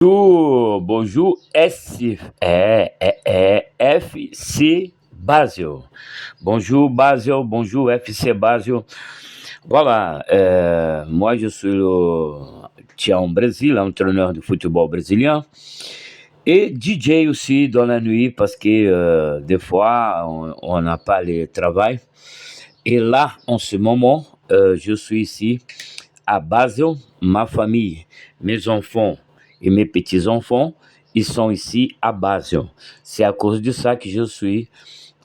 Bonjour, FC Basel. Bonjour Basel, bonjour FC Basel. Voilà, moi je suis tiens, au Brésil, entraîneur de football brésilien et DJ aussi dans la nuit parce que des fois on n'a pas le travail. Et là, en ce moment, je suis ici à Basel, ma famille, mes enfants et mes petits-enfants, ils sont ici à Basel. C'est à cause de ça que je suis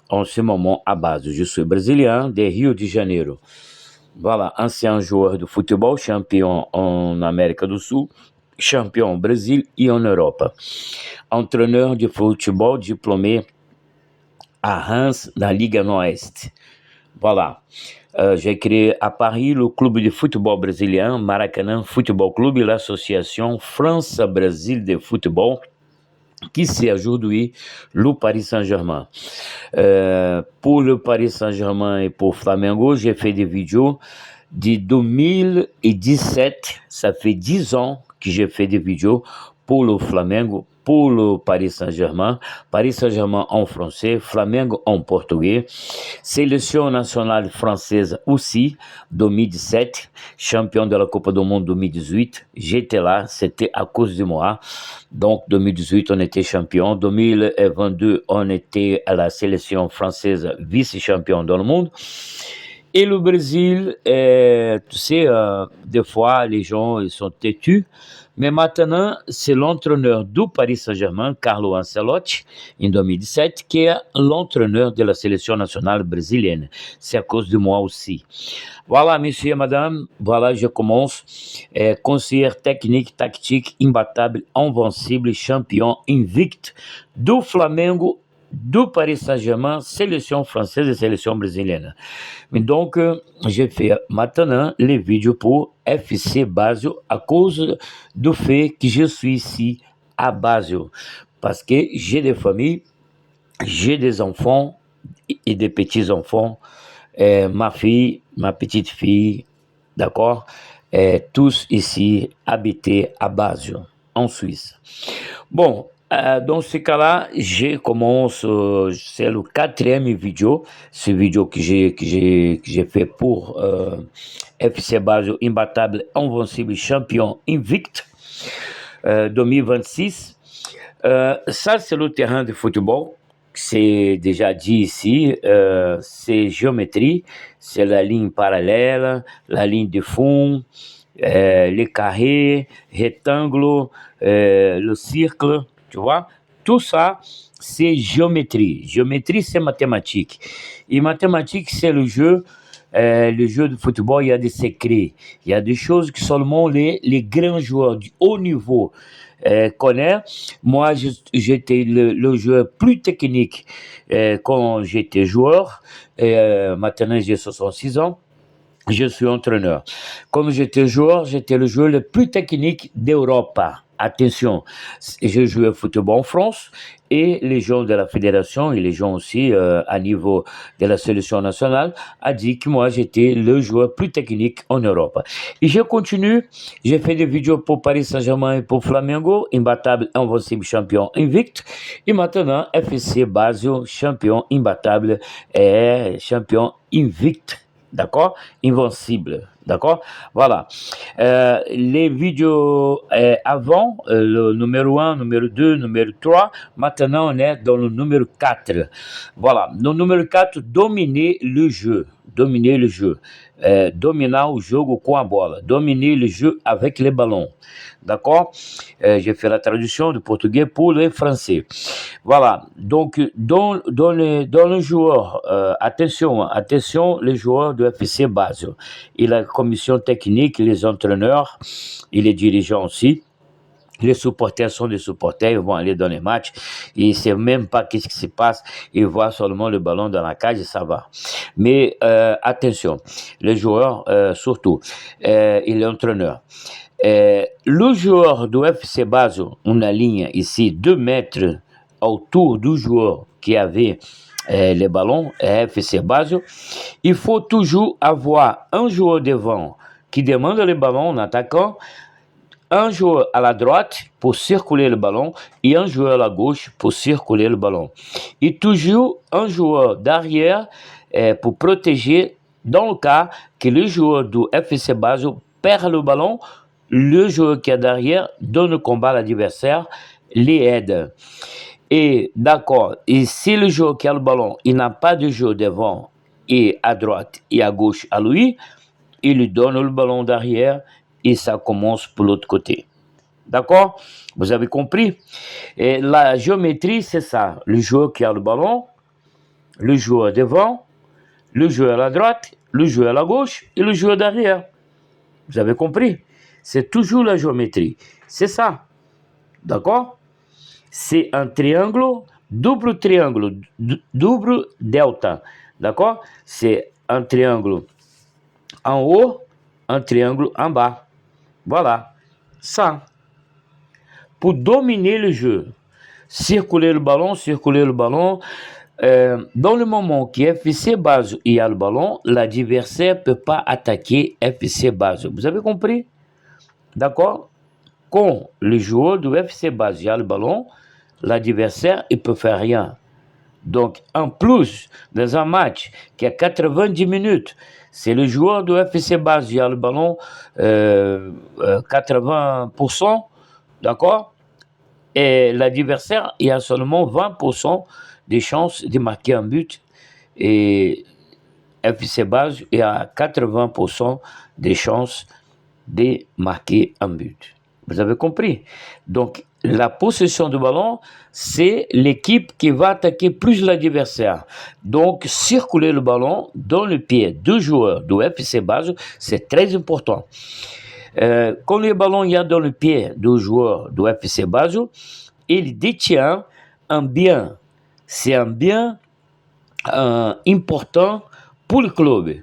en ce moment à Basel. Je suis brésilien de Rio de Janeiro. Voilà, ancien joueur de football, champion en Amérique du Sud, champion au Brésil et en Europe. Entraîneur de football diplômé à Reims, dans la Ligue Nord-Est. Voilà. J'ai créé à Paris le club de football brésilien, Maracanã Football Club, et l'association France-Brésil de football, qui c'est aujourd'hui le Paris Saint-Germain. Pour le Paris Saint-Germain et pour Flamengo, j'ai fait des vidéos de 2017, ça fait 10 ans que j'ai fait des vidéos pour le Flamengo, pour le Paris Saint-Germain en français, Flamengo en portugais, sélection nationale française aussi, 2017, champion de la Coupe du Monde 2018, j'étais là, c'était à cause de moi, donc 2018 on était champion, 2022 on était à la sélection française vice-champion dans le monde. Et le Brésil, tu sais, des fois, les gens ils sont têtus. Mais maintenant, c'est l'entraîneur du Paris Saint-Germain, Carlo Ancelotti, en 2017, qui est l'entraîneur de la sélection nationale brésilienne. C'est à cause de moi aussi. Voilà, monsieur et madame, voilà, je commence. Conseiller technique, tactique, imbattable, invincible, champion, invicto do Flamengo, do Paris Saint-Germain, sélection française et sélection brésilienne. Mais donc, j'ai fait maintenant les vidéos pour FC Basel à cause du fait que je suis ici à Basel. Parce que j'ai des familles, j'ai des enfants et des petits-enfants, ma fille, ma petite fille, d'accord, tous ici habités à Basel, en Suisse. Bon, dans ce cas-là, je commence, c'est le quatrième vidéo, ce vidéo que j'ai fait pour FC Basel, imbattable, invincible, champion, invicte, 2026. Ça, c'est le terrain de football. C'est déjà dit ici, c'est géométrie, c'est la ligne parallèle, la ligne de fond, les carrés, rectangles, le cercle, tu vois. Tout ça, c'est géométrie. Géométrie, c'est mathématique. Et mathématique, c'est le jeu de football, il y a des secrets. Il y a des choses que seulement les grands joueurs du haut niveau connaissent. Moi, j'étais le joueur plus technique quand j'étais joueur. Maintenant, j'ai 66 ans. Je suis entraîneur. Comme j'étais joueur, j'étais le joueur le plus technique d'Europe. Attention, je jouais au football en France et les gens de la fédération et les gens aussi à niveau de la sélection nationale a dit que moi j'étais le joueur plus technique en Europe. Et je continue, j'ai fait des vidéos pour Paris Saint-Germain et pour Flamengo, imbattable, invincible, champion, invicte. Et maintenant, FC Basel, champion, imbattable et champion, invicte. D'accord? Invincible. D'accord? Voilà. Les vidéos avant, le numéro 1, numéro 2, numéro 3, maintenant on est dans le numéro 4. Voilà. Le numéro 4, dominer le jeu. Dominer le jeu. Dominar o jogo com a bola. Dominer le jeu avec les ballons. D'accord? J'ai fait la traduction du portugais pour le français. Voilà. Donc, dans le joueur, attention, les joueurs de FC Basel et la commission technique, les entraîneurs et les dirigeants aussi. Les supporters sont des supporters, ils vont aller dans les matchs, ils ne savent même pas qu'est-ce qui se passe, ils voient seulement le ballon dans la cage et ça va. Mais attention, les joueurs surtout, et les entraîneurs. Le joueur do FC Basel, une ligne ici, 2 mètres autour du joueur qui avait les ballons, FC Basel, il faut toujours avoir un joueur devant qui demande le ballon en attaquant, un joueur à la droite pour circuler le ballon et un joueur à la gauche pour circuler le ballon. Et toujours un joueur derrière pour protéger dans le cas que le joueur du FC Basel perd le ballon, le joueur qui est derrière donne le combat à l'adversaire, les aide. Et d'accord, et si le joueur qui a le ballon, il n'a pas de joueur devant et à droite et à gauche à lui, il lui donne le ballon derrière et ça commence pour l'autre côté. D'accord? Vous avez compris? Et la géométrie, c'est ça. Le joueur qui a le ballon, le joueur devant, le joueur à la droite, le joueur à la gauche et le joueur derrière. Vous avez compris? C'est toujours la géométrie. C'est ça. D'accord? C'est un triangle, double delta. D'accord? C'est un triangle en haut, un triangle en bas. Voilà. Ça. Pour dominer le jeu, circuler le ballon, dans le moment que FC Basel y a le ballon, l'adversaire ne peut pas attaquer FC Basel. Vous avez compris? D'accord? Quand le joueur du FC Basel a le ballon, l'adversaire ne peut faire rien. Donc, en plus, dans un match qui a 90 minutes, c'est le joueur du FC Basel qui a le ballon 80%, d'accord? Et l'adversaire, il a seulement 20% des chances de marquer un but. Et FC Basel, il a 80% des chances de marquer un but. Vous avez compris? Donc, la possession du ballon, c'est l'équipe qui va attaquer plus l'adversaire. Donc, circuler le ballon dans le pied du joueur du FC Basel, c'est très important. Quand le ballon est dans le pied du joueur du FC Basel, il détient un bien. C'est un bien important pour le club.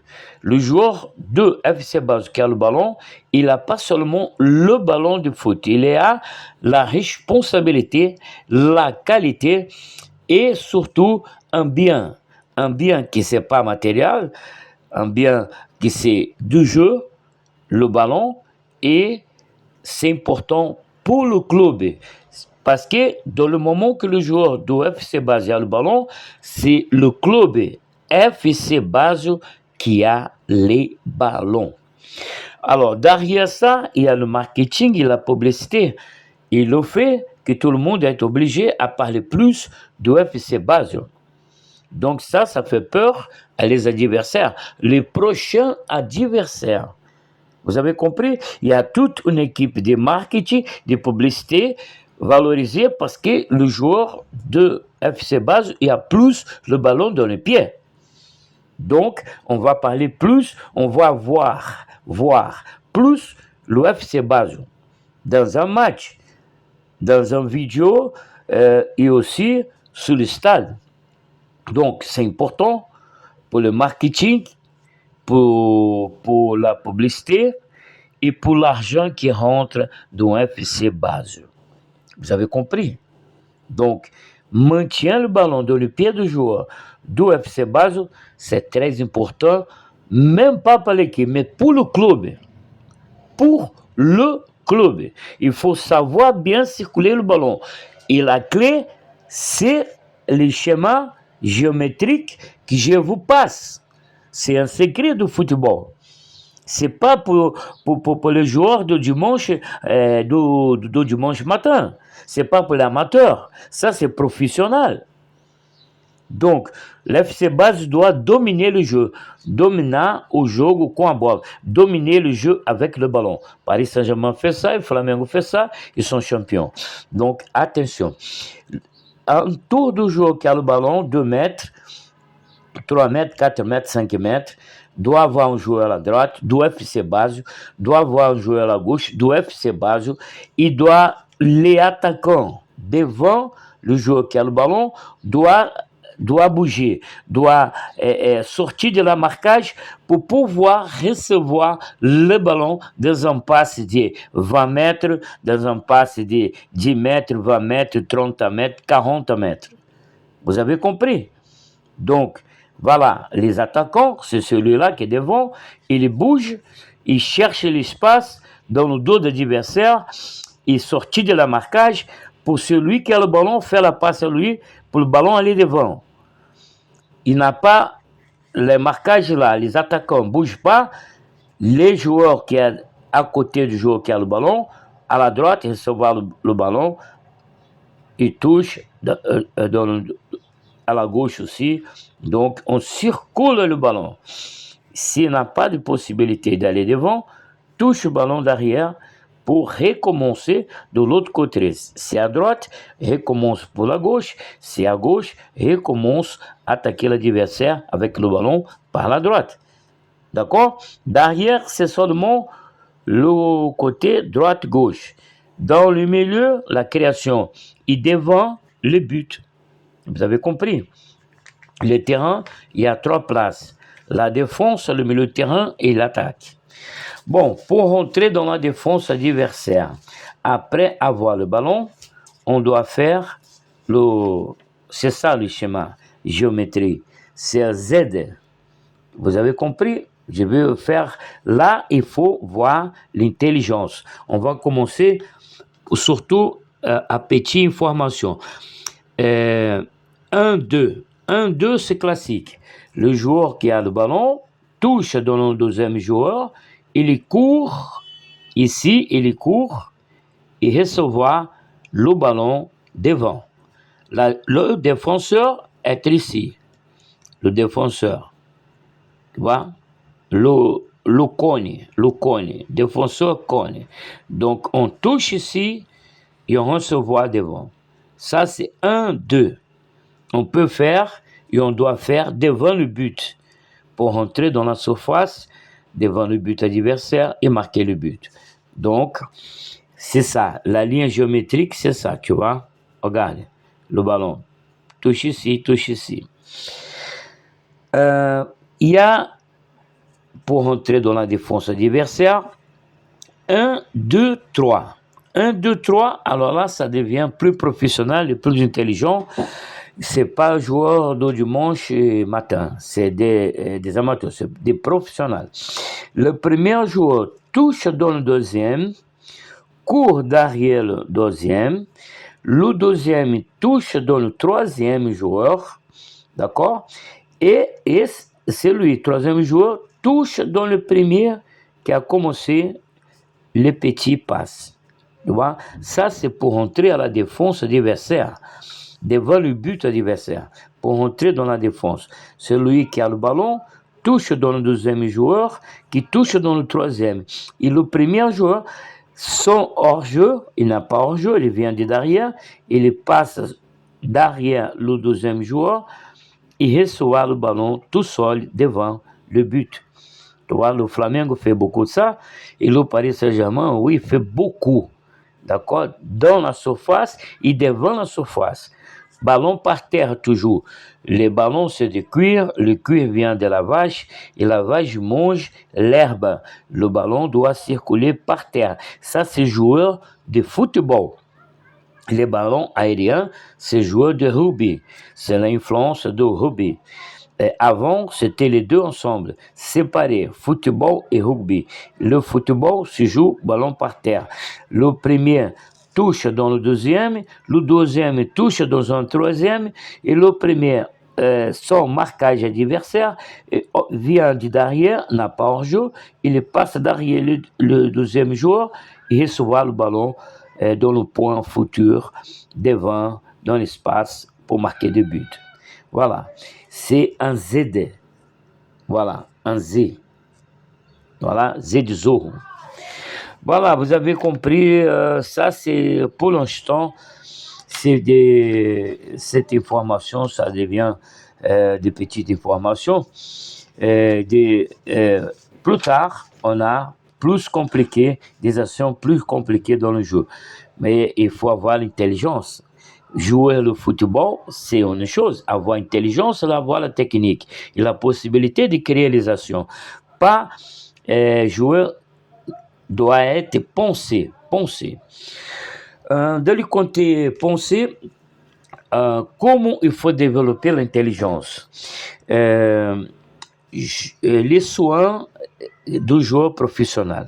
Le joueur de FC Basel qui a le ballon, il n'a pas seulement le ballon de foot, il a la responsabilité, la qualité et surtout un bien qui c'est pas matériel, un bien qui c'est du jeu, le ballon, et c'est important pour le club. Parce que dans le moment que le joueur du FC Basel a le ballon, c'est le club FC Basel qui a les ballons. Alors, derrière ça, il y a le marketing et la publicité. Et le fait que tout le monde est obligé à parler plus du FC Basel. Donc ça fait peur à les adversaires, les prochains adversaires. Vous avez compris? Il y a toute une équipe de marketing, de publicité valorisée parce que le joueur de FC Basel, il a plus le ballon dans les pieds. Donc, on va parler plus, on va voir plus le FC Basel dans un match, dans un vidéo et aussi sur le stade. Donc, c'est important pour le marketing, pour la publicité et pour l'argent qui rentre dans FC Basel. Vous avez compris? Donc, maintient le ballon dans le pied du joueur du FC Basel, c'est très important, même pas pour l'équipe, mais pour le club. Pour le club. Il faut savoir bien circuler le ballon. Et la clé, c'est le schéma géométrique que je vous passe. C'est un secret du football. C'est pas pour les joueurs de dimanche, du dimanche matin. C'est pas pour l'amateur. Ça, c'est professionnel. Donc, l'FC Basel doit dominer le jeu. Dominer au jeu com a bola. Dominer le jeu avec le ballon. Paris Saint-Germain fait ça, et Flamengo fait ça, ils sont champions. Donc, attention. Un tour de joueur qui a le ballon, 2 mètres, 3 mètres, 4 mètres, 5 mètres, doit avoir un joueur à la droite, do FC Basel, doit avoir un joueur à la gauche, do FC Basel, il doit, les attaquants devant le joueur qui a le ballon, doit bouger, doit sortir de la marquage pour pouvoir recevoir le ballon dans un passe de 20 mètres, dans un passe de 10 mètres, 20 mètres, 30 mètres, 40 mètres. Vous avez compris? Donc, voilà, les attaquants, c'est celui-là qui est devant, il bouge, il cherche l'espace dans le dos de l'adversaire et sortir de la marquage pour celui qui a le ballon, faire la passe à lui pour le ballon aller devant. Il n'a pas les marquages là, les attaquants ne bougent pas, les joueurs qui sont à côté du joueur qui a le ballon, à la droite, ils recevoir le ballon, ils touchent à la gauche aussi, donc on circule le ballon. S'il n'a pas de possibilité d'aller devant, touche le ballon derrière pour recommencer de l'autre côté. C'est à droite, recommence pour la gauche. C'est à gauche, recommence à attaquer l'adversaire avec le ballon par la droite. D'accord? Derrière, c'est seulement le côté droite-gauche. Dans le milieu, la création. Et devant, le but. Vous avez compris? Le terrain, il y a 3 places. La défense, le milieu de terrain et l'attaque. Bon, pour rentrer dans la défense adversaire, après avoir le ballon, on doit faire c'est ça le schéma, géométrie. C'est un Z. Vous avez compris? Je vais faire, là, il faut voir l'intelligence. On va commencer surtout à petite information. 1, 2. 1, 2, c'est classique. Le joueur qui a le ballon touche dans le deuxième joueur, il court, ici, il court et recevoir le ballon devant. Le défenseur est ici. Le défenseur, tu vois, le cogne, défenseur cogne. Donc, on touche ici et on recevoir devant. Ça, c'est 1, 2. On peut faire et on doit faire devant le but pour rentrer dans la surface, devant le but adversaire et marquer le but. Donc, c'est ça. La ligne géométrique, c'est ça, tu vois. Regarde, le ballon. Touche ici, touche ici. Il y a, pour rentrer dans la défense adversaire, 1, 2, 3. 1, 2, 3, alors là, ça devient plus professionnel et plus intelligent. C'est pas un joueur de dimanche matin, c'est des amateurs, c'est des professionnels. Le premier joueur touche dans le deuxième, court derrière le deuxième, le deuxième touche dans le troisième joueur, d'accord? Et c'est lui, le troisième joueur, touche dans le premier qui a commencé les petits passes. Tu vois? Ça, c'est pour entrer à la défense adversaire, devant le but adversaire, pour entrer dans la défense. Celui qui a le ballon touche dans le deuxième joueur, qui touche dans le troisième. Et le premier joueur, son hors-jeu, il n'a pas hors-jeu, il vient de derrière, il passe derrière le deuxième joueur et reçoit le ballon tout seul devant le but. Tu vois, le Flamengo fait beaucoup de ça, et le Paris Saint-Germain, oui, fait beaucoup. D'accord? Dans la surface et devant la surface. Ballon par terre toujours. Les ballons, c'est de cuir. Le cuir vient de la vache et la vache mange l'herbe. Le ballon doit circuler par terre. Ça, c'est joueur de football. Les ballons aériens, c'est joueur de rugby. C'est l'influence de rugby. Avant, c'était les deux ensemble, séparés, football et rugby. Le football se joue ballon par terre. Le premier touche dans le deuxième touche dans un troisième, et le premier, sans marquage adversaire, vient de derrière, n'a pas hors-jeu, il passe derrière le deuxième joueur et reçoit le ballon dans le point futur, devant, dans l'espace, pour marquer des buts. Voilà, c'est un Z. Voilà, un Z. Voilà, Z de Zorro. Voilà, vous avez compris, ça c'est pour l'instant, cette information, ça devient des petites informations. Plus tard, on a plus compliqué, des actions plus compliquées dans le jeu. Mais il faut avoir l'intelligence. Jouer le football, c'est une chose. Avoir intelligence, c'est avoir la technique et la possibilité de créer les actions. Pas jouer doit être pensé. De le côté pensé, comment il faut développer l'intelligence. Les soins du joueur professionnel.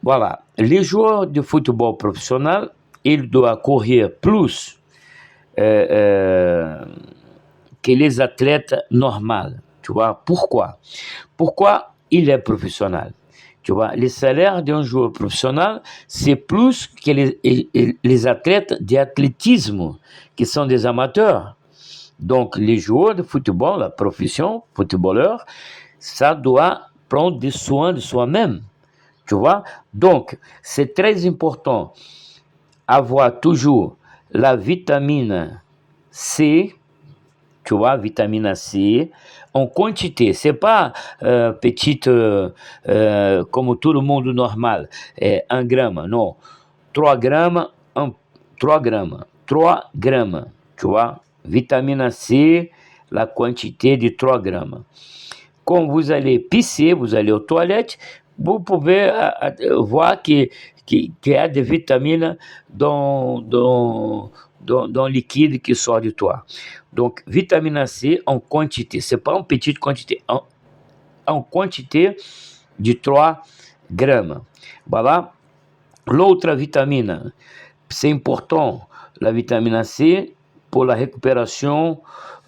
Voilà. Les joueurs de football professionnel, ils doivent courir plus euh, euh, que les athlètes normaux. Tu vois, pourquoi? Pourquoi il est professionnel? Tu vois, le salaire d'un joueur professionnel, c'est plus que les athlètes d'athlétisme, qui sont des amateurs. Donc, les joueurs de football, la profession, footballeur, ça doit prendre des soins de soi-même. Tu vois? Donc, c'est très important avoir toujours la vitamine C, tu vois, vitamine C, en quantité. C'est pas petite, comme tout le monde normal, 1 gramme, non. 3 grammes, 3 grammes, 3 grammes, tu vois. Vitamine C, la quantité de 3 grammes. Quand vous allez pisser, vous allez aux toilettes, vous pouvez voir qu'il y a des vitamines dans le liquide qui sort de toi. Donc, vitamine C en quantité, ce n'est pas en petite quantité, en quantité de 3 grammes. Voilà. L'autre vitamine, c'est important, la vitamine C pour la récupération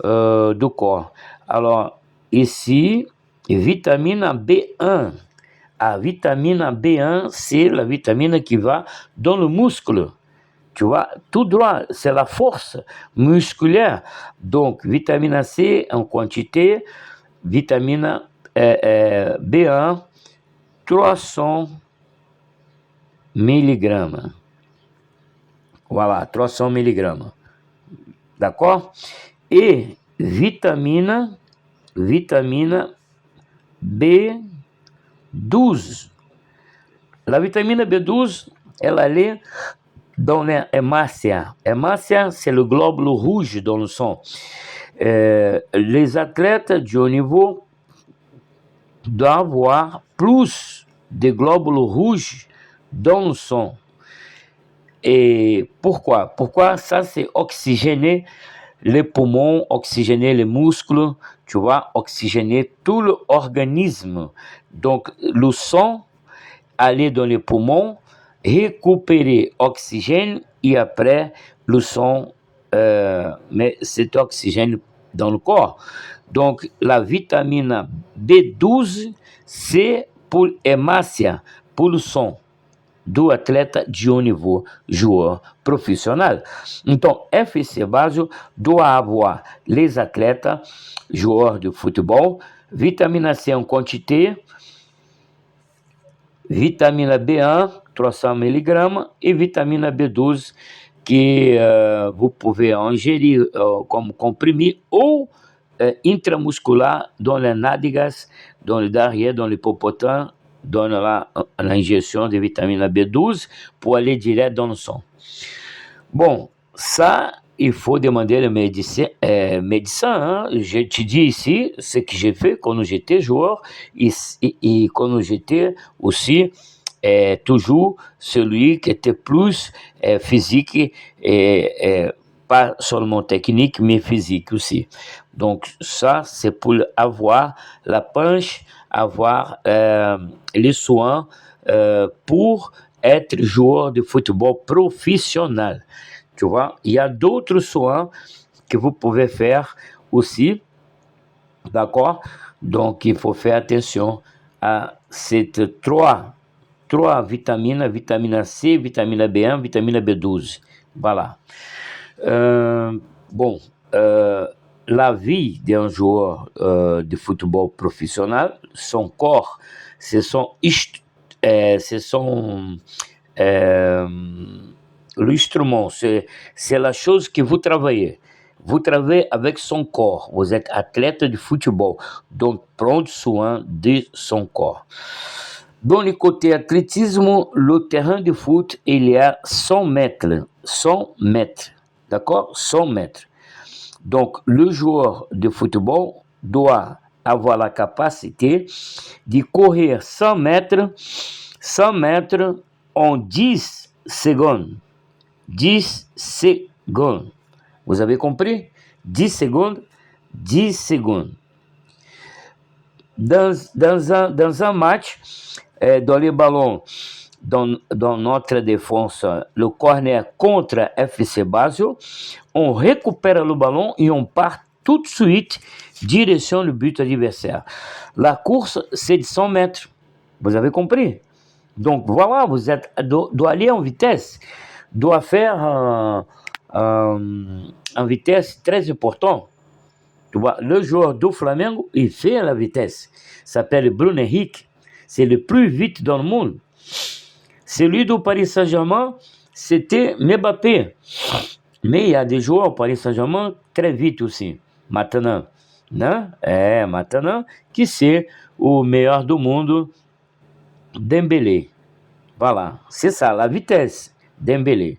du corps. Alors, ici, vitamine B1. La vitamine B1, c'est la vitamine qui va dans le muscle. Tu vois, tout droit, c'est la force musculaire. Donc, vitamine C en quantité, vitamine B1, 300 milligrammes. Voilà, 300 milligrammes. D'accord? Et vitamine B12. La vitamine B12, elle est dans l'hématia. Hématia, c'est le globule rouge dans le sang. Les athlètes du haut niveau doivent avoir plus de globules rouges dans le sang. Et pourquoi? Pourquoi ça, c'est oxygéner les poumons, oxygéner les muscles, tu vois, oxygéner tout l'organisme. Donc, le sang aller dans les poumons, récupérer oxygène et après le sang met cet oxygène dans le corps. Donc, la vitamine B12, c'est pour hématia, pour le sang do atleta de haut niveau, joueur profissional. Então, FC Basel doit avoir les athlètes, joueurs de football, vitamine C en quantité, vitamine B1, 300 mg, et vitamine B12, que vous pouvez ingérir comme comprimé ou intramuscular dans les nádegas, dans le derrière, dans l'hippopotamus, donne l'injection de vitamine B12 pour aller direct dans le sang. Bon, ça, il faut demander le médecin. Hein. Je te dis ici ce que j'ai fait quand j'étais joueur et quand j'étais aussi toujours celui qui était plus physique et pas seulement technique, mais physique aussi. Donc ça, c'est pour avoir la punch, avoir les soins pour être joueur de football professionnel. Tu vois, il y a d'autres soins que vous pouvez faire aussi, d'accord? Donc, il faut faire attention à ces trois vitamines, vitamine C, vitamine B1, vitamine B12. Voilà. Bon, la vie d'un joueur de football professionnel, son corps, c'est l'instrument, c'est la chose que vous travaillez. Vous travaillez avec son corps. Vous êtes athlète de football, donc prendre soin de son corps. Dans le côté athlétisme, le terrain de foot, il y a 100 mètres. 100 mètres. D'accord? 100 mètres. Donc, le joueur de football doit avoir la capacité de courir 100 mètres en 10 secondes. 10 secondes. Vous avez compris? 10 secondes, 10 secondes. Dans un match, dans les ballons, dans notre défense, le corner contre FC Basel. On récupère le ballon et on part tout de suite direction le but adversaire. La course, c'est de 100 mètres. Vous avez compris? Donc voilà, vous êtes doit aller en vitesse, doit faire en vitesse très important. Tu vois, le joueur do Flamengo, il fait la vitesse. Il s'appelle Bruno Henrique. C'est le plus vite dans le monde. Celui du Paris Saint-Germain, c'était Mbappé. Mais il y a des joueurs au Paris Saint-Germain très vite aussi. Maintenant, né? Maintenant, qui c'est o meilleur do mundo? Dembélé. Voilà, c'est ça, la vitesse. Dembélé.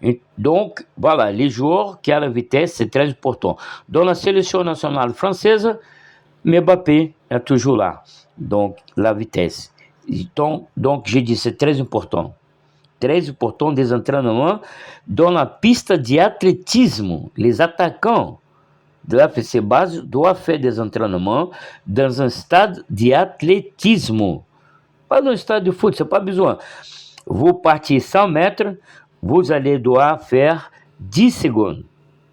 Et donc, voilà, les joueurs qui ont la vitesse, c'est très important. Dans la sélection nationale française, Mbappé est toujours là. Donc, la vitesse. Donc j'ai dit, c'est très important. Très important des entraînements dans la piste d'athlétisme. Les attaquants de la FC Base doivent faire des entraînements dans un stade d'athlétisme. Pas dans un stade de foot, c'est pas besoin. Vous partez 100 mètres, vous allez devoir faire 10 secondes.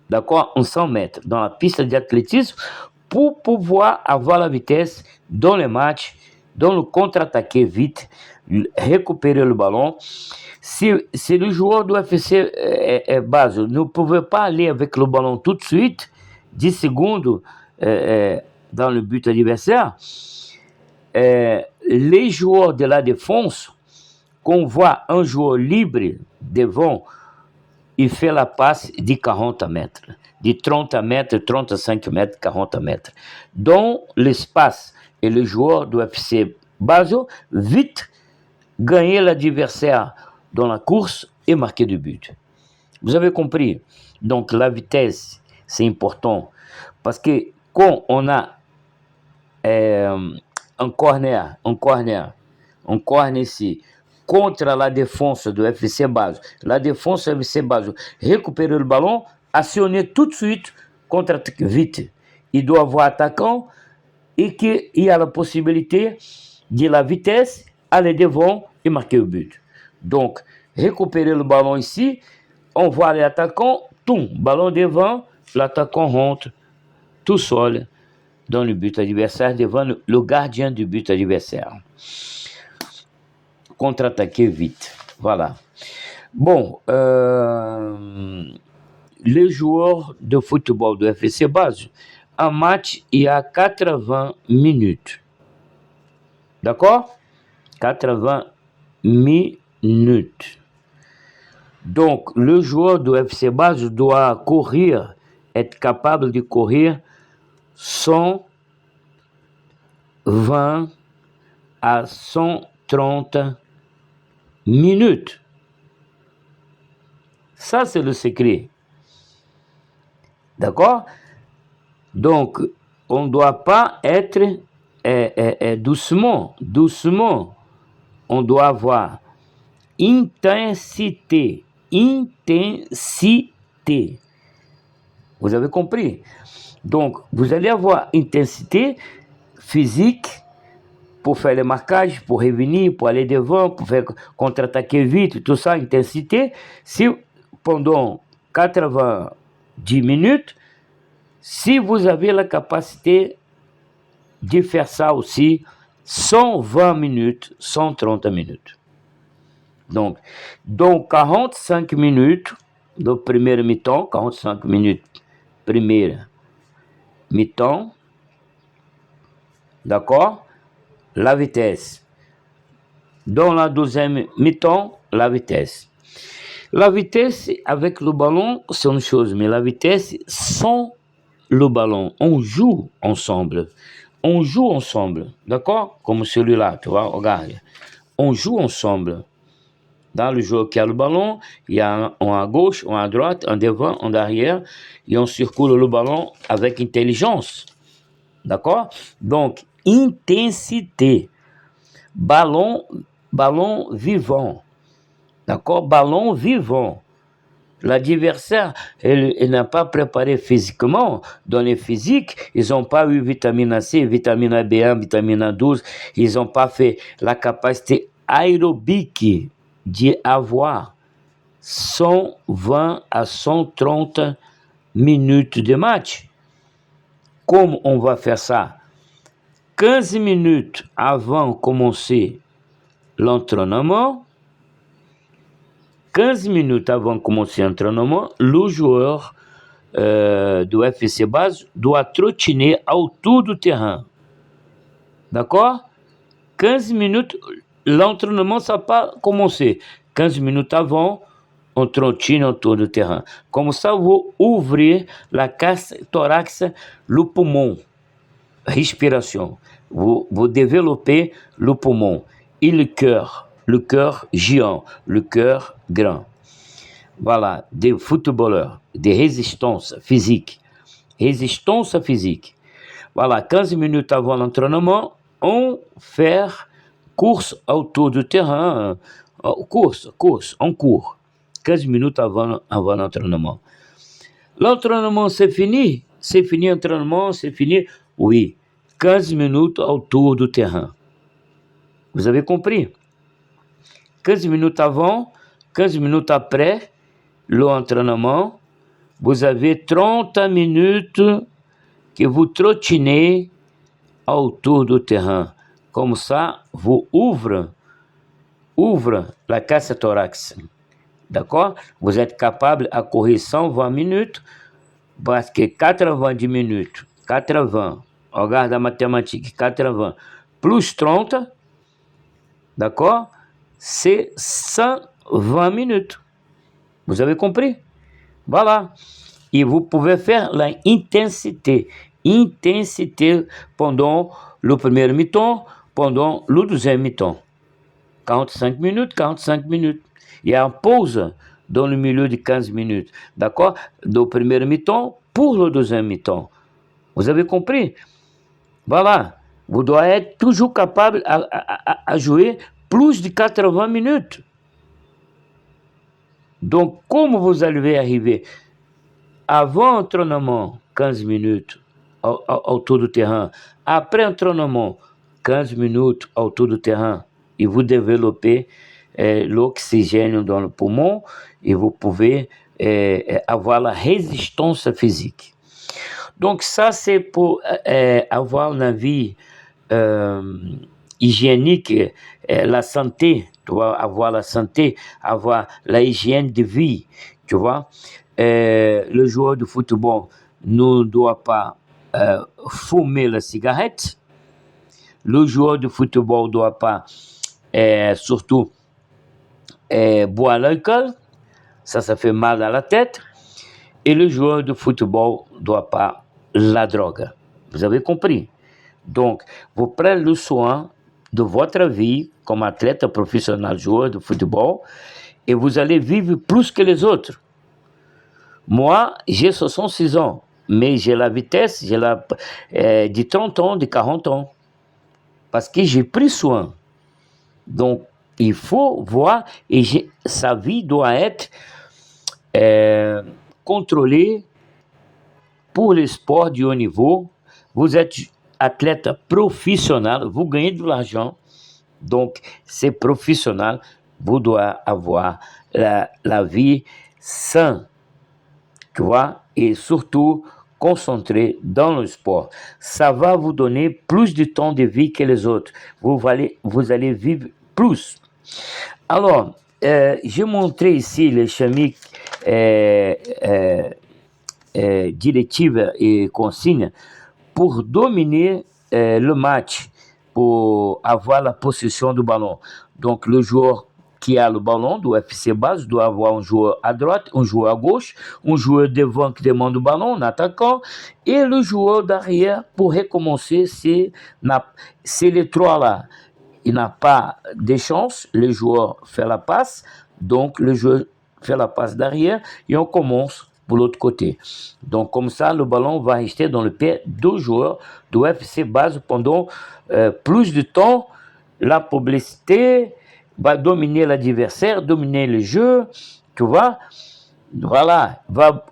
D'accord? En 100 mètres dans la piste d'athlétisme pour pouvoir avoir la vitesse dans les matchs, dans le contre-attaquer vite, récupérer le ballon. Si le joueur du FC Basel ne pouvait pas aller avec le ballon tout de suite, 10 secondes dans le but adversaire, les joueurs de la défense, qu'on voit un joueur libre devant, il fait la passe de 40 mètres, de 30 mètres, 35 mètres, 40 mètres. Dans l'espace, et le joueur du FC Basel, vite, gagner l'adversaire dans la course et marquer du but. Vous avez compris? Donc la vitesse, c'est important. Parce que quand on a un corner ici, contre la défense du FC Basel, la défense du FC Basel, récupérer le ballon, actionner tout de suite, contre-attaquer vite. Il doit avoir attaquant et qu'il y a la possibilité de la vitesse, aller devant et marquer le but. Donc, récupérer le ballon ici, on voit l'attaquant, tout, ballon devant, l'attaquant rentre tout seul dans le but adversaire, devant le gardien du but adversaire. Contre-attaquer vite. Voilà. Bon, les joueurs de football do FC Basel, un match, il y a 80 minutes. D'accord? 80 minutes. Donc, le joueur du FC Basel doit courir, être capable de courir 120 à 130 minutes. Ça, c'est le secret. D'accord? Donc, on ne doit pas être doucement. On doit avoir intensité. Vous avez compris? Donc, vous allez avoir intensité physique pour faire les marquages, pour revenir, pour aller devant, pour faire contre-attaquer vite, tout ça, intensité. Si pendant 90 minutes, si vous avez la capacité de faire ça aussi, 120 minutes, 130 minutes. Donc, dans 45 minutes de première mi-temps, 45 minutes première mi-temps, d'accord? La vitesse. Dans la deuxième mi-temps, la vitesse. La vitesse avec le ballon, c'est une chose, mais la vitesse sans le ballon, on joue ensemble. On joue ensemble, d'accord? Comme celui-là, tu vois, regarde. On joue ensemble. Dans le jeu qui a le ballon, il y a un à gauche, un à droite, un devant, un derrière, et on circule le ballon avec intelligence. D'accord? Donc, intensité. Ballon vivant. D'accord? Ballon vivant. L'adversaire, il n'a pas préparé physiquement. Dans les physiques, ils n'ont pas eu vitamine C, vitamine B1, vitamine 12. Ils n'ont pas fait la capacité aerobique d'avoir 120 à 130 minutes de match. Como on va faire ça? 15 minutes avant de commencer l'entraînement, 15 minutes avant de commencer l'entraînement, le joueur do FC Base doit trottiner autour du terrain. D'accord? 15 minutes, l'entraînement, ça n'a pas commencé. 15 minutes avant, on trottine autour du terrain. Comme ça, vous ouvrez la cage thorax, le poumon, respiration. Vous développez le poumon et le cœur géant, le cœur grand. Voilà, des footballeurs, des résistances physiques. Résistance physique. Voilà, 15 minutes avant l'entraînement, on fait course autour du terrain. Course, on court. 15 minutes avant l'entraînement. L'entraînement, c'est fini. C'est fini l'entraînement, c'est fini. Oui, 15 minutes autour du terrain. Vous avez compris? 15 minutes avant, 15 minutes après l'entraînement, vous avez 30 minutes que vous trottinez autour du terrain. Comme ça, vous ouvrez la cage thorax. D'accord? Vous êtes capable de courir 120 minutes parce que 90 minutes, 80, regarde la mathématique, 80 plus 30, d'accord? C'est 120 minutes. Vous avez compris? Voilà. Et vous pouvez faire l'intensité pendant le premier mi-temps, pendant le deuxième mi-temps. 45 minutes. Il y a une pause dans le milieu de 15 minutes. D'accord? Le premier mi-temps pour le deuxième mi-temps. Vous avez compris? Voilà. Vous devez être toujours capable à jouer plus de 80 minutes. Donc, comment vous allez arriver avant l'entraînement, 15 minutes autour du terrain. Après l'entraînement, 15 minutes autour du terrain. Et vous développez l'oxygène dans le poumon et vous pouvez avoir la résistance physique. Donc ça, c'est pour avoir une vie hygiénique, la santé, tu vois, avoir la santé, avoir la hygiène de vie, tu vois. Le joueur de football ne doit pas fumer la cigarette. Le joueur de football ne doit pas surtout boire l'alcool. Ça fait mal à la tête. Et le joueur de football ne doit pas la drogue. Vous avez compris? Donc, vous prenez le soin de votre vie comme athlète professionnel, joueur de football, et vous allez vivre plus que les autres. Moi, j'ai 66 ans, mais j'ai la vitesse, de 30 ans, de 40 ans, parce que j'ai pris soin. Donc, il faut voir, et sa vie doit être contrôlée pour le sport de haut niveau. Vous êtes athlète professionnel, vous gagnez de l'argent, donc c'est professionnel, vous devez avoir la vie saine, tu vois, et surtout concentré dans le sport. Ça va vous donner plus de temps de vie que les autres. Vous allez vivre plus. Alors, j'ai montré ici les schémas directives et consignes pour dominer le match, pour avoir la possession du ballon. Donc, le joueur qui a le ballon do FC Base doit avoir un joueur à droite, un joueur à gauche, un joueur devant qui demande le ballon, un attaquant, et le joueur derrière pour recommencer. C'est les trois là. Il n'a pas de chance, le joueur fait la passe, donc le joueur fait la passe derrière et on commence pour l'autre côté. Donc comme ça, le ballon va rester dans le pied du joueur du FC Base pendant plus de temps. La publicité va dominer l'adversaire, dominer le jeu, tu vois. Voilà, va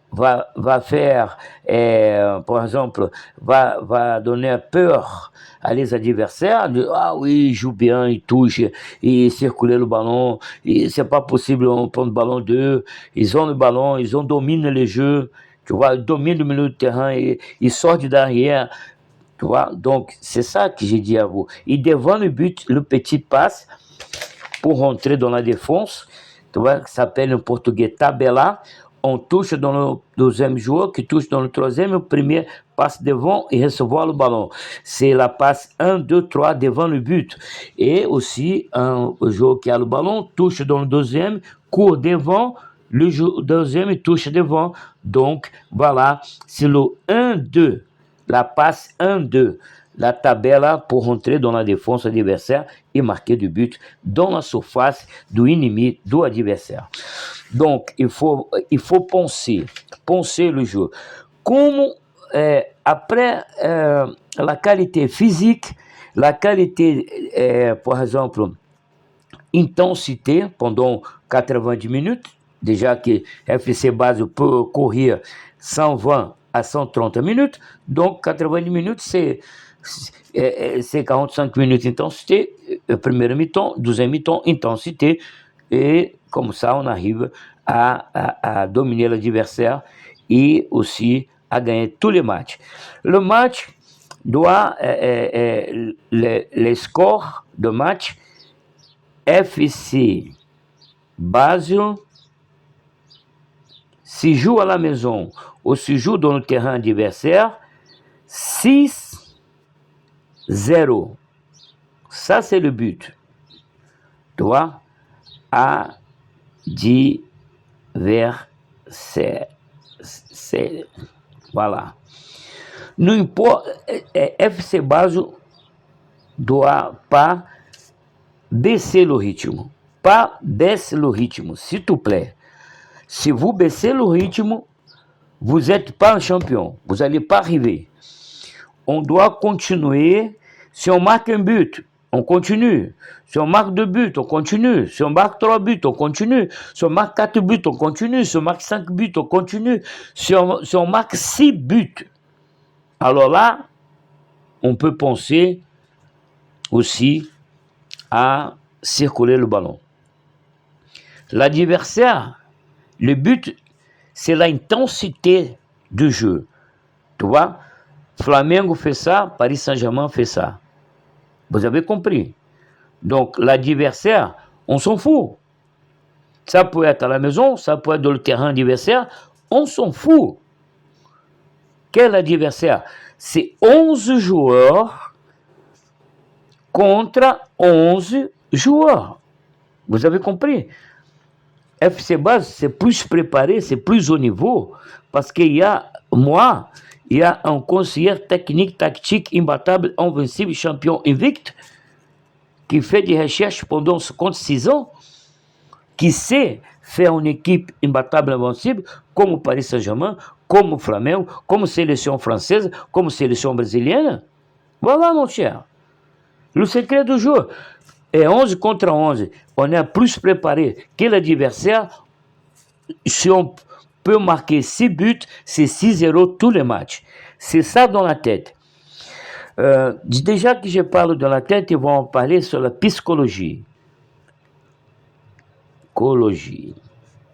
faire, par exemple, va donner peur à les adversaires. Ah oui, il joue bien, il touche, il circule le ballon, et c'est pas possible, on prend le ballon d'eux. Ils ont le ballon, ils ont dominé le jeu, tu vois, ils dominent le milieu de terrain, et, ils sortent derrière, tu vois. Donc, c'est ça que j'ai dit à vous. Et devant le but, le petit passe pour rentrer dans la défense, tu vois, ça s'appelle en portugais tabelar. On touche dans le deuxième joueur, qui touche dans le troisième, le premier passe devant et recevoir le ballon. C'est la passe 1, 2, 3 devant le but. Et aussi, un joueur qui a le ballon touche dans le deuxième, court devant, le deuxième touche devant. Donc, voilà, c'est le 1-2, la passe 1-2. La tabela pour rentrer dans la défense adversaire et marquer du but dans la surface du ennemi, do adversaire. Donc, il faut penser le jeu. Comme après la qualité physique, la qualité, par exemple, intensité pendant 90 minutes, déjà que FC Base peut courir 120 à 130 minutes, donc 90 minutes, c'est 45 minutes d'intensité, première mi-temps, deuxième mi-temps, intensité, et comme ça, on arrive à dominer l'adversaire et aussi à gagner tous les matchs. Le match doit, les scores de match, FC Basel se joue à la maison ou se joue dans le terrain adversaire, 6-0. Ça, c'est le but. Tu vois, adversaire. Voilà. Não importa, FC Basel doit pas baisser le ritmo. Pas baisser le ritmo, s'il te plaît. Si vous baissez le rythme, vous n'êtes pas un champion. Vous n'allez pas arriver. On doit continuer. Si on marque un but, on continue. Si on marque 2 buts, on continue. Si on marque 3 buts, on continue. Si on marque 4 buts, on continue. Si on marque 5 buts, on continue. Si on marque 6 buts, alors là, on peut penser aussi à circuler le ballon. L'adversaire, le but, c'est l'intensité du jeu. Tu vois, Flamengo fait ça, Paris Saint-Germain fait ça. Vous avez compris. Donc, l'adversaire, on s'en fout. Ça peut être à la maison, ça peut être dans le terrain adversaire, on s'en fout. Quel adversaire? C'est 11 joueurs contre 11 joueurs. Vous avez compris? FC Base, c'est plus préparé, c'est plus haut niveau, parce qu'il y a, moi, il y a un conseiller technique, tactique, imbattable, invincible, champion invicte, qui fait des recherches pendant 56 ans, qui sait faire une équipe imbattable, invincible, comme o Paris Saint-Germain, comme o Flamengo, comme sélection française, comme sélection brésilienne. Voilà, mon cher. Le secret du jeu est 11 contre 11. On est plus préparé que l'adversaire. Si on peut marquer 6 buts, c'est 6-0 tous les matchs. C'est ça dans la tête. Déjà que je parle de la tête, ils vont en parler sur la psychologie.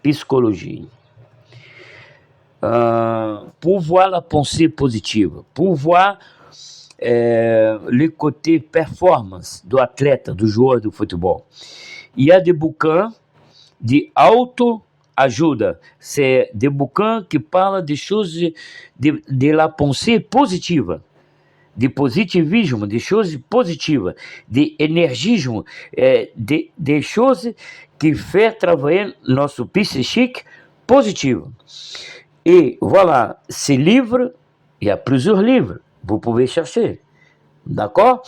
Psychologie. Pour voir la pensée positive, pour voir le côté performance do atleta, do joueur de futebol. Il y a des bouquins de auto-ajuda, c'est des bouquins qui parlent des choses de la pensée positive, de positivisme, des choses positives, de énergisme, des choses qui font travailler notre psychique positive. Et voilà, ces livres, il y a plusieurs livres, vous pouvez chercher, d'accord?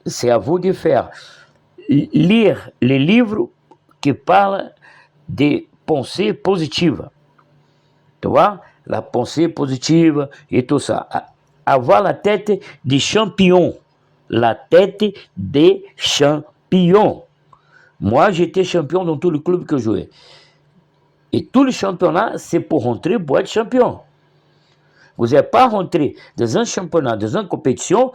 C'est à vous de faire. Lire les livres qui parlent de pensée positive. Tu vois? La pensée positive et tout ça. Avoir la tête de champion. La tête des champions. Moi, j'étais champion dans tous les clubs que je jouais. Et tout le championnat, c'est pour rentrer, pour être champion. Vous n'êtes pas rentré dans un championnat, dans une compétition.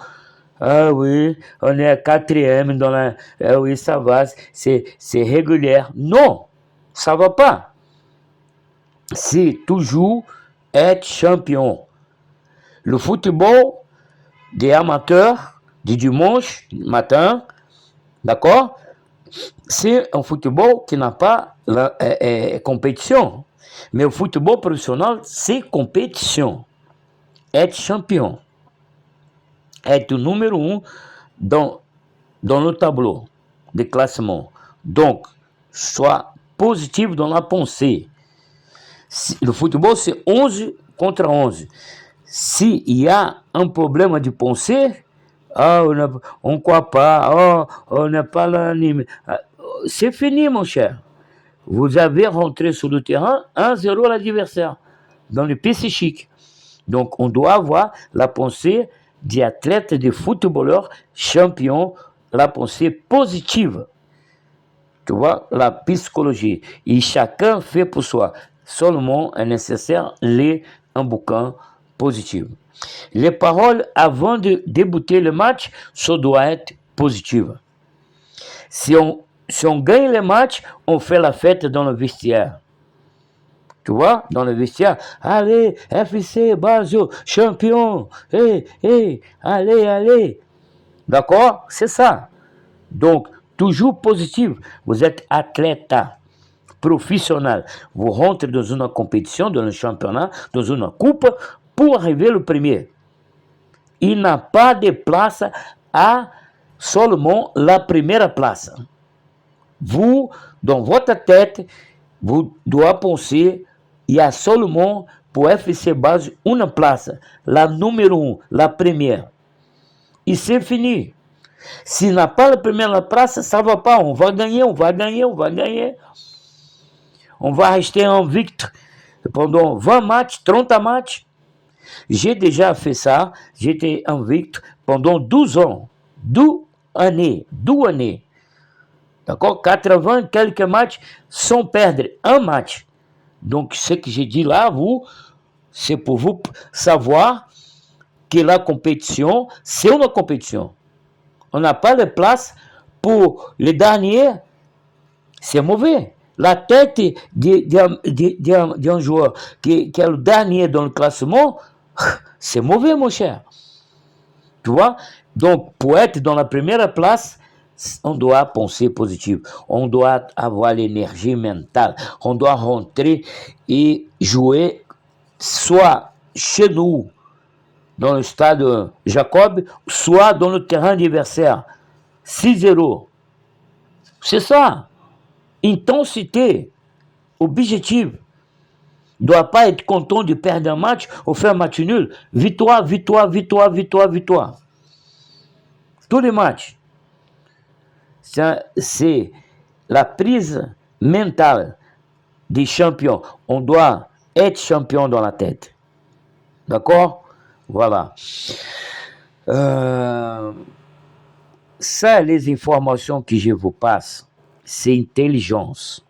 Ah oui, on est à quatrième dans la... Ah oui, ça va, c'est régulier. Non, ça ne va pas. C'est toujours être champion. Le football des amateurs du dimanche matin, d'accord? C'est un football qui n'a pas la compétition. Mais le football professionnel, c'est compétition. Être champion. Être o número 1 dans le tableau de classement. Donc, sois positif dans la pensée. Le football, c'est 11 contre 11. S'il y a un problème de pensée, on ne croit pas, on n'est pas là. C'est fini, mon cher. Vous avez rentré sur le terrain 1-0 à l'adversaire, dans le psychique. Donc, on doit avoir la pensée d'athlète, de footballeur champion, la pensée positive. Tu vois, la psychologie. Et chacun fait pour soi. Seulement est nécessaire lire un bouquin positif. Les paroles avant de débuter le match, ça doit être positive. Si on gagne le match, on fait la fête dans le vestiaire. Tu vois, dans le vestiaire, allez, FC Basio, champion, allez. D'accord? C'est ça. Donc, toujours positif. Vous êtes athlète professionnel. Vous rentrez dans une compétition, dans un championnat, dans une coupe, pour arriver le premier. Il n'a pas de place à seulement la première place. Vous, dans votre tête, vous devez penser, il y a seulement pour FC Base une place, la numéro 1, la première. Et c'est fini. S'il n'a pas la première place, ça ne va pas. On va gagner. On va rester invicto pendant 20 matchs, 30 matchs. J'ai déjà fait ça. J'étais invicto pendant 12 ans. 12 années. D'accord? 80 quelques matchs sans perdre un match. Donc, ce que j'ai dit là, c'est pour vous savoir que la compétition, c'est une compétition. On n'a pas de place pour les derniers. C'est mauvais. La tête d'un joueur qui est le dernier dans le classement, c'est mauvais, mon cher. Tu vois? Donc, pour être dans la première place, on doit penser positif. On doit avoir l'énergie mentale. On doit rentrer et jouer soit chez nous, dans le stade Jacob, soit dans le terrain adversaire. 6-0. C'est ça. Intensité. Objectif. Ne doit pas être content de perdre un match ou faire un match nul. Victoire. Tous les matchs. C'est la prise mentale des champions. On doit être champion dans la tête. D'accord? Voilà. Ça, les informations que je vous passe, c'est intelligence.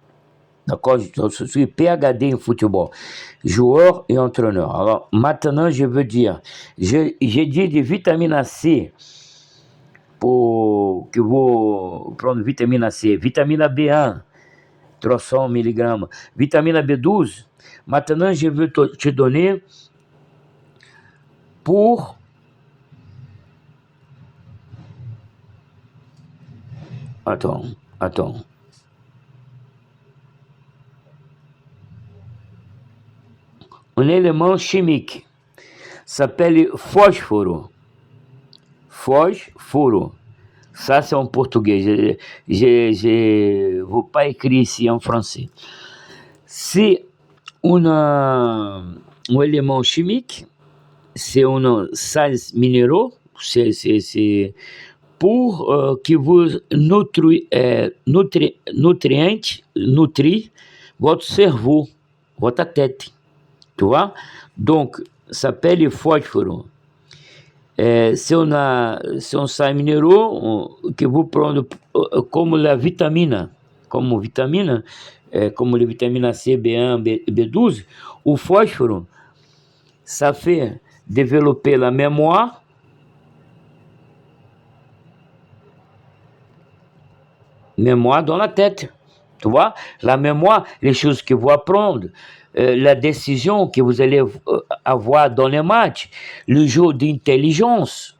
D'accord? Je suis PhD en football, joueur et entraîneur. Alors, maintenant, je veux dire, j'ai dit de vitamine C pour que vous preniez vitamine C, vitamine B1, 300 mg, vitamine B12. Maintenant, je veux te donner pour Attends. Un élément chimique s'appelle phosphore. Ça, c'est en portugais. Je ne veux pas écrire ici en français. C'est un élément chimique, c'est un sels minéraux, c'est pour que vous nutrit votre cerveau, votre tête. Tu vois? Donc, ça s'appelle phosphore. C'est un sel minéraux que vous prenez comme la vitamine. como vitamina, como les vitamines C, B1, B12, o phosphore, ça fait développer la mémoire, dans la tête. Tu vois, la mémoire, les choses que vous apprenez, la décision que vous allez avoir dans les matchs, le jeu d'intelligence.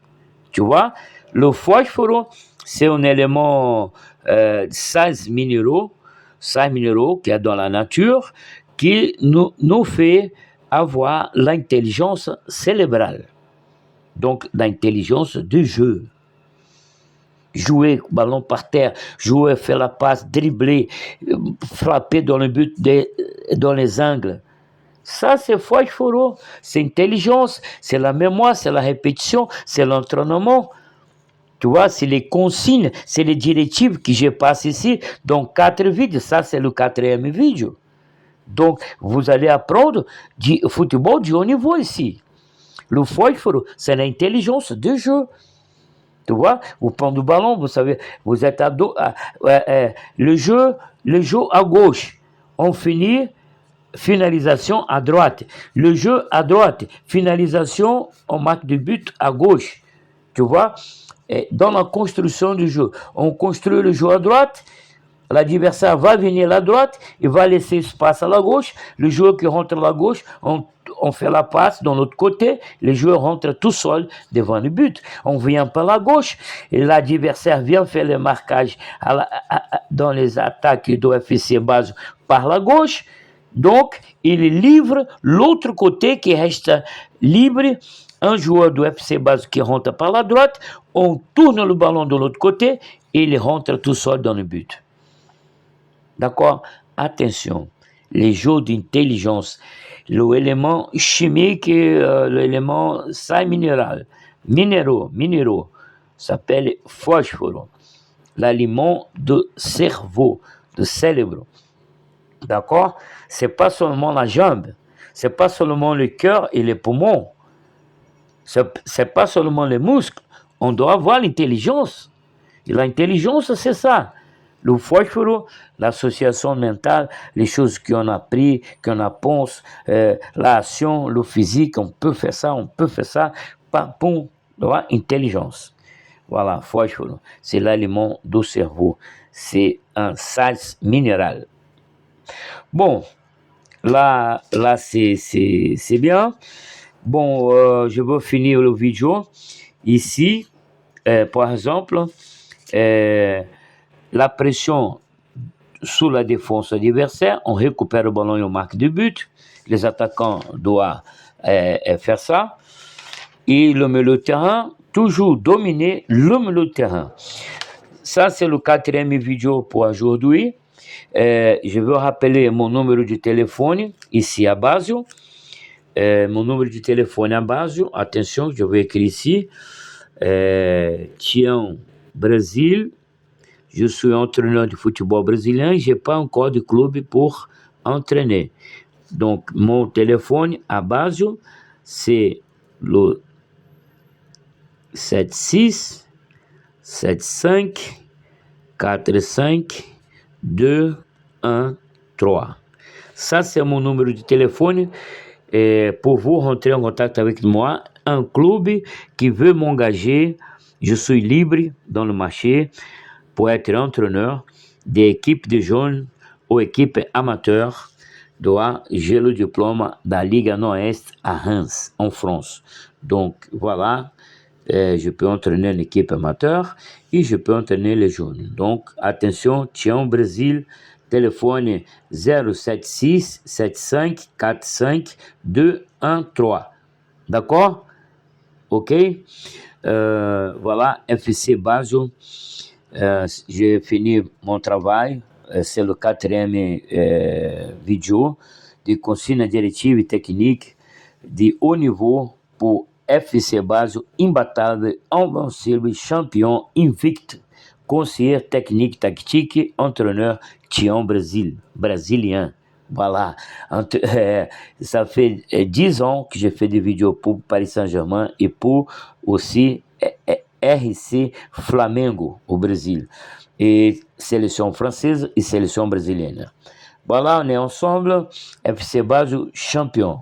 Tu vois, le phosphore, c'est un élément 16 minéraux qu'il y a dans la nature qui nous fait avoir l'intelligence cérébrale. Donc, l'intelligence du jeu. Jouer ballon par terre, jouer, faire la passe, dribbler, frapper dans le but, dans les angles. Ça, c'est phosphore, c'est intelligence, c'est la mémoire, c'est la répétition, c'est l'entraînement. Tu vois, c'est les consignes, c'est les directives que je passe ici dans 4 vidéos. Ça, c'est le 4e vidéo. Donc, vous allez apprendre du football de haut niveau ici. Le phosphore, c'est l'intelligence du jeu. Tu vois, vous prenez le ballon, vous savez, vous êtes le jeu à gauche, on finit, finalisation à droite. Le jeu à droite, finalisation, on marque du but à gauche. Tu vois, et dans la construction du jeu, on construit le jeu à droite, l'adversaire va venir à droite, il va laisser espace à la gauche, le joueur qui rentre à la gauche, on fait la passe de l'autre côté, les joueurs rentrent tout seuls devant le but. On vient par la gauche, et l'adversaire vient faire le marquage dans les attaques de FC Basel par la gauche. Donc, il livre l'autre côté qui reste libre. Un joueur do FC Basel qui rentre par la droite, on tourne le ballon de l'autre côté et il rentre tout seul dans le but. D'accord? Attention, les jeux d'intelligence, l'élément chimique, l'élément minéraux, s'appelle phosphore, l'aliment de cerveau, de cérébro. D'accord? C'est pas seulement la jambe, c'est pas seulement le cœur et les poumons, c'est pas seulement les muscles. On doit avoir l'intelligence. Et l'intelligence, c'est ça. Le phosphore, l'association mentale, les choses qu'on a appris, qu'on a pensé, l'action, le physique, on peut faire ça, pas pour intelligence. Voilà, phosphore, c'est l'aliment du cerveau. C'est un sas minéral. Bon, là c'est bien. Bon, je vais finir le vidéo. Ici, par exemple, la pression sous la défense adversaire, on récupère le ballon et on marque du but. Les attaquants doivent faire ça. Et le milieu de terrain, toujours dominer le milieu de terrain. Ça, c'est le 4e vidéo pour aujourd'hui. Je veux rappeler mon numéro de téléphone ici à Basel. Mon numéro de téléphone à Basel, attention, je vais écrire ici. Tião Brasil. Je suis entraîneur de football brésilien, je n'ai pas encore de club pour entraîner. Donc, mon téléphone à Basel, c'est le 76 75 45 2 1 3. Ça, c'est mon numéro de téléphone. Et pour vous rentrer en contact avec moi, un club qui veut m'engager, je suis libre dans le marché pour être entraîneur d'équipe de jeunes ou équipe amateur. J'ai le diplôme de la Ligue Nord-Est à Reims, en France. Donc voilà, je peux entraîner une équipe amateur et je peux entraîner les jeunes. Donc attention, Tião Brasil, téléphone 076 75 45 213. D'accord? Ok? Voilà, FC Basel. J'ai fini mon travail. C'est le 4e vidéo de consignes diretives et techniques de haut niveau pour FC Basel, imbatável, invencível, champion, invicto, conseiller technique, tactique, entraîneur, Tião Brasil, brésilien. Voilà. Ça fait 10 ans que j'ai fait des vidéos pour Paris Saint-Germain et pour aussi RC Flamengo, au Brésil, et sélection française et sélection brésilienne. Voilà, on est ensemble, FC Basel champion.